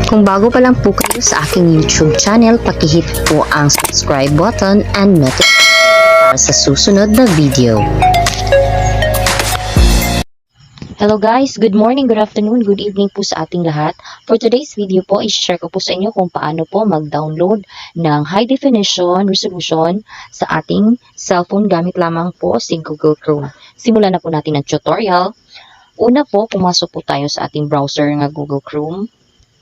Kung bago pa lang po kayo sa aking YouTube channel, pakihit po ang subscribe button and notification para sa susunod na video. Hello guys, good morning, good afternoon, good evening po sa ating lahat. For today's video po, i-share ko po sa inyo kung paano po mag-download ng high definition resolution sa ating cellphone gamit lamang po si Google Chrome. Simulan na po natin ang tutorial. Una po, pumasok po tayo sa ating browser nga Google Chrome.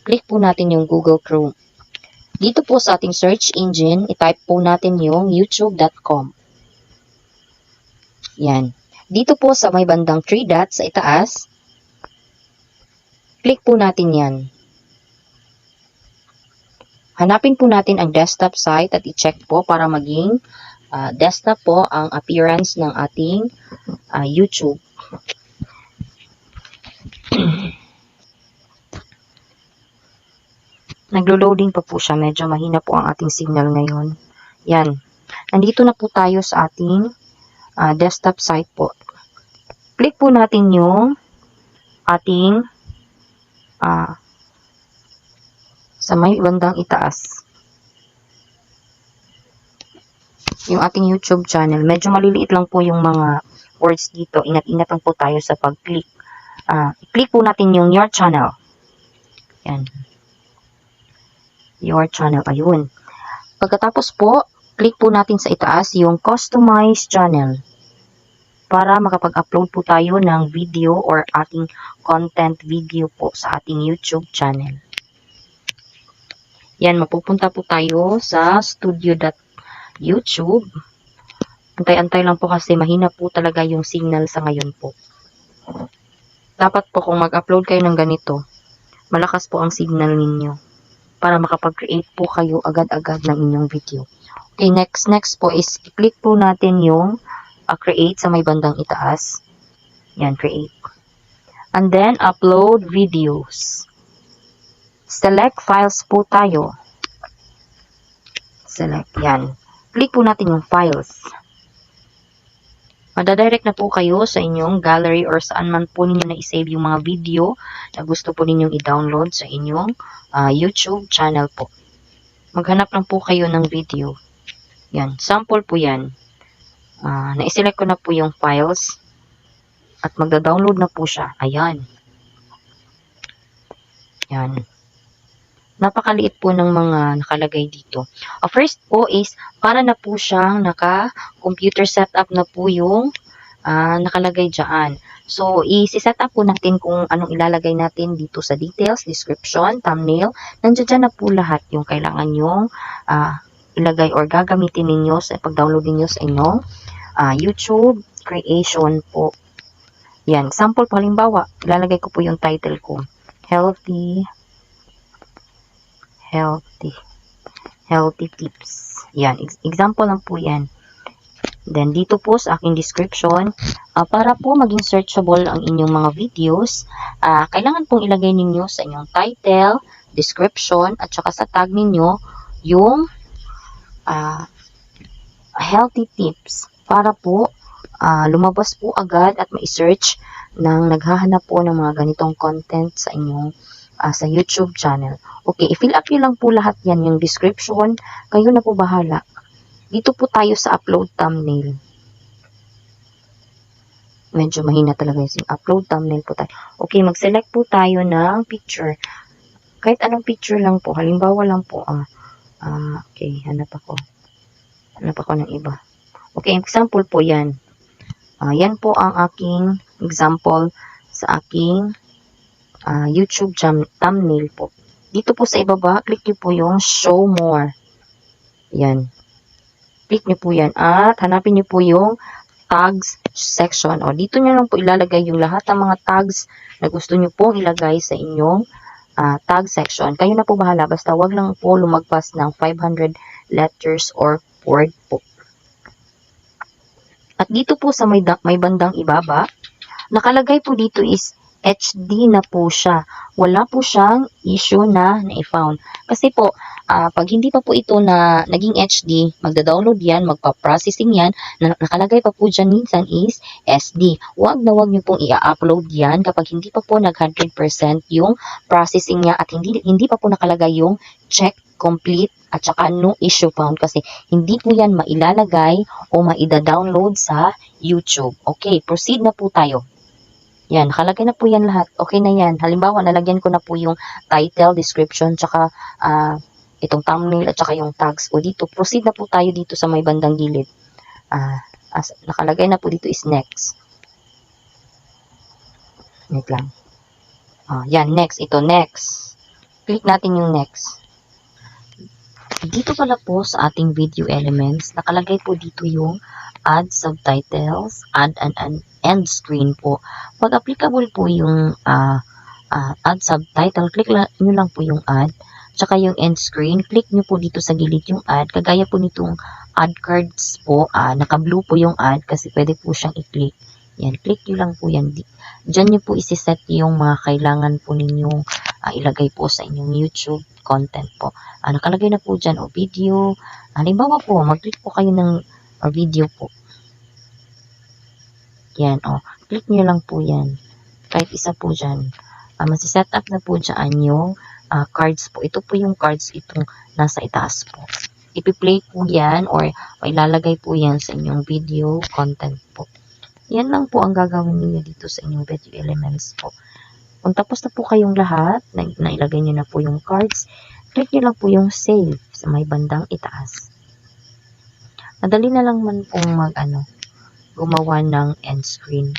Click po natin yung Google Chrome. Dito po sa ating search engine, i-type po natin yung youtube.com. Yan. Dito po sa may bandang 3 dots sa itaas, click po natin yan. Hanapin po natin ang desktop site at i-check po para maging desktop po ang appearance ng ating YouTube. Naglo-loading pa po siya. Medyo mahina po ang ating signal ngayon. Yan. Nandito na po tayo sa ating desktop site po. Click po natin yung ating sa may bandang itaas. Yung ating YouTube channel. Medyo maliliit lang po yung mga words dito. Ingat-ingat lang po tayo sa pag-click. Click po natin yung your channel. Yan. Your channel. Ayun. Pagkatapos po, click po natin sa itaas yung customize channel para makapag-upload po tayo ng video or ating content video po sa ating YouTube channel. Yan, mapupunta po tayo sa studio.youtube. Antay-antay lang po kasi mahina po talaga yung signal sa ngayon po. Dapat po kung mag-upload kayo ng ganito, malakas po ang signal ninyo para makapag-create po kayo agad-agad ng inyong video. Okay, next po is i-click po natin yung create sa may bandang itaas. Yan, create. And then, upload videos. Select files po tayo. Select, yan. Click po natin yung files. Madadirect na po kayo sa inyong gallery or saan man po ninyo na-save yung mga video na gusto po ninyong i-download sa inyong YouTube channel po. Maghanap lang po kayo ng video. Yan, sample po yan. Na-select ko na po yung files at magda-download na po siya. Ayan. Yan. Napakaliit po ng mga nakalagay dito. First po is, para na po siyang naka-computer setup na po yung nakalagay dyan. So, i-set up po natin kung anong ilalagay natin dito sa details, description, thumbnail. Nandiyan na po lahat yung kailangan yung ilagay or gagamitin ninyo sa pag-download ninyo sa inyong YouTube creation po. Yan. Sample po, halimbawa, ilalagay ko po yung title ko. Healthy tips. Yan. Example lang po yan. Then, dito po sa aking description, para po maging searchable ang inyong mga videos, kailangan pong ilagay ninyo sa inyong title, description, at saka sa tag ninyo, yung healthy tips para po lumabas po agad at ma-search ng naghahanap po ng mga ganitong content sa inyong sa YouTube channel. Okay, i-fill up nyo lang po lahat yan, yung description, kayo na po bahala. Dito po tayo sa upload thumbnail. Medyo mahina talaga yung upload thumbnail po tayo. Okay, mag-select po tayo ng picture. Kahit anong picture lang po, halimbawa lang po, okay, hanap ako ng iba. Okay, example po yan. Yan po ang aking example sa aking YouTube thumbnail po. Dito po sa ibaba, click nyo po yung show more. Yan. Click nyo po yan at hanapin nyo po yung tags section. O, dito nyo lang po ilalagay yung lahat ng mga tags na gusto nyo pong ilagay sa inyong tag section. Kayo na po bahala. Basta wag lang po lumagpas ng 500 letters or word po. At dito po sa may bandang ibaba, nakalagay po dito is HD na po siya. Wala po siyang issue na na-found. Kasi po, pag hindi pa po ito na naging HD, magda-download yan, magpa-processing yan, nakalagay pa po dyan minsan is SD. Huwag na huwag nyo pong i-upload yan kapag hindi pa po nag-100% yung processing niya at hindi pa po nakalagay yung check complete at saka no issue found kasi hindi po yan mailalagay o maida-download sa YouTube. Okay, proceed na po tayo. Yan, nakalagay na po yan lahat. Okay na yan. Halimbawa, nalagyan ko na po yung title, description, tsaka itong thumbnail at saka yung tags. O dito, proceed na po tayo dito sa may bandang gilid. Nakalagay na po dito is next. Wait lang. Yan, next. Ito, next. Click natin yung next. Dito pala po sa ating video elements, nakalagay po dito yung add subtitles, add an end screen po. Pag applicable po yung add subtitle, click nyo lang po yung add. Tsaka yung end screen, click nyo po dito sa gilid yung add. Kagaya po nitong add cards po, naka-blue po yung add kasi pwede po siyang i-click. Yan, click nyo lang po yan. Diyan nyo po isi-set yung mga kailangan po ninyong ilagay po sa inyong YouTube content po. Nakalagay na po dyan o video. Halimbawa po, mag-click po kayo ng video po. Yan, click nyo lang po yan. Kahit isa po dyan. Masiset up na po dyan yung cards po. Ito po yung cards itong nasa itaas po. Ipi-play po yan or ilalagay po yan sa inyong video content po. Yan lang po ang gagawin niyo dito sa inyong video elements po. Kung tapos na po kayong lahat, nailagay nyo na po yung cards, click nyo lang po yung save sa may bandang itaas. Madali na lang man pong gumawa ng end screen.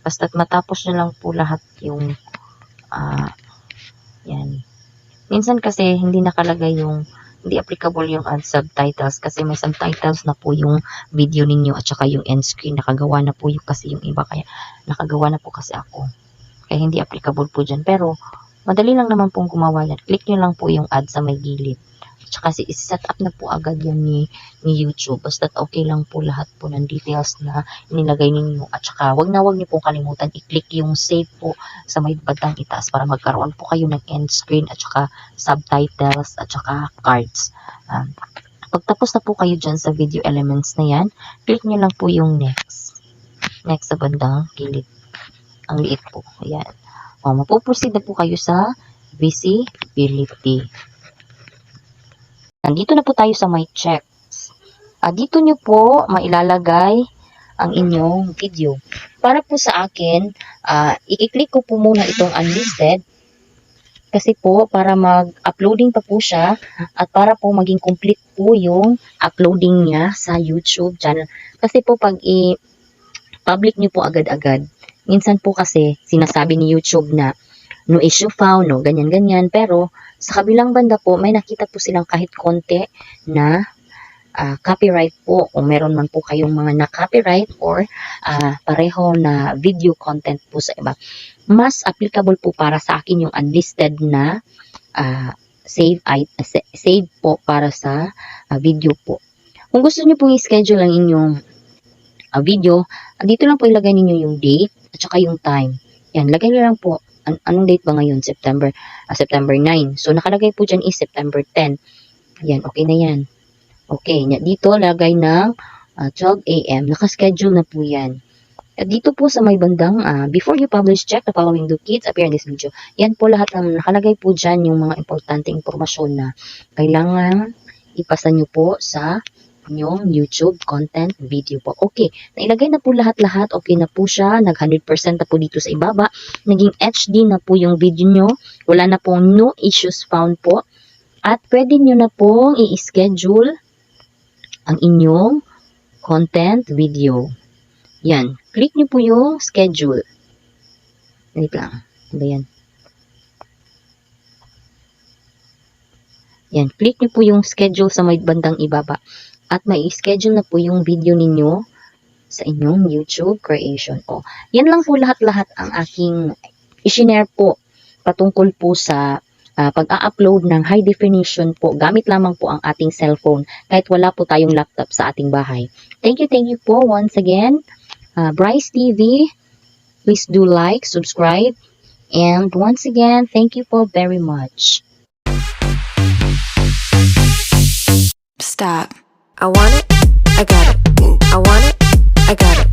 Basta't matapos nyo lang po lahat yung yan. Minsan kasi hindi nakalagay yung hindi applicable yung add subtitles kasi may subtitles na po yung video ninyo at saka yung end screen nakagawa na po yung kasi yung iba kaya nakagawa na po kasi ako. Kaya hindi applicable po dyan. Pero madali lang naman pong gumawa yan. Click nyo lang po yung add sa may gilid. Tsaka isi-set up na po agad yan ni YouTube. Basta't okay lang po lahat po ng details na inilagay ninyo. At saka wag nyo pong kalimutan i-click yung save po sa may bandang itaas para magkaroon po kayo ng end screen at saka subtitles at saka cards. Pagtapos na po kayo dyan sa video elements na yan, click nyo lang po yung next. Next sa bandang gilid. Ang liit po. Ayan. Mapuproceed na po kayo sa visibility. Nandito na po tayo sa my checks. Dito nyo po mailalagay ang inyong video. Para po sa akin, i-click ko po muna itong unlisted. Kasi po, para mag-uploading pa po siya at para po maging complete po yung uploading niya sa YouTube channel. Kasi po pag i-public nyo po agad-agad, minsan po kasi sinasabi ni YouTube na no issue found, no ganyan-ganyan. Pero sa kabilang banda po, may nakita po silang kahit konti na copyright po. O meron man po kayong mga na-copyright or pareho na video content po sa iba. Mas applicable po para sa akin yung unlisted na save po para sa video po. Kung gusto niyo pong i-schedule ang inyong video, dito lang po ilagay ninyo yung date at saka yung time. Yan, lagay niyo lang po. Anong date ba ngayon? September 9. So, nakalagay po dyan is September 10. Yan, okay na yan. Okay, dito lagay ng 12 a.m. Nakaschedule na po yan. At dito po sa may bandang, before you publish, check the following do kids appear in this video. Yan po lahat ng nakalagay po dyan yung mga importante impormasyon na kailangan ipasa nyo po sa yung YouTube content video po. Okay, nailagay na po lahat-lahat. Okay na po siya. Nag 100% na po dito sa ibaba. Naging HD na po yung video nyo. Wala na pong no issues found po. At pwede nyo na pong i-schedule ang inyong content video. Yan. Click nyo po yung schedule. Wait lang. Ano ba yan? Yan. Click nyo po yung schedule sa may bandang ibaba. At may schedule na po yung video ninyo sa inyong YouTube creation. Yan lang po lahat-lahat ang aking i-share po patungkol po sa pag-a-upload ng high definition po. Gamit lamang po ang ating cellphone kahit wala po tayong laptop sa ating bahay. Thank you po once again. Bryce TV. Please do like, subscribe, and once again, thank you po very much. Stop. I want it, I got it. I want it, I got it.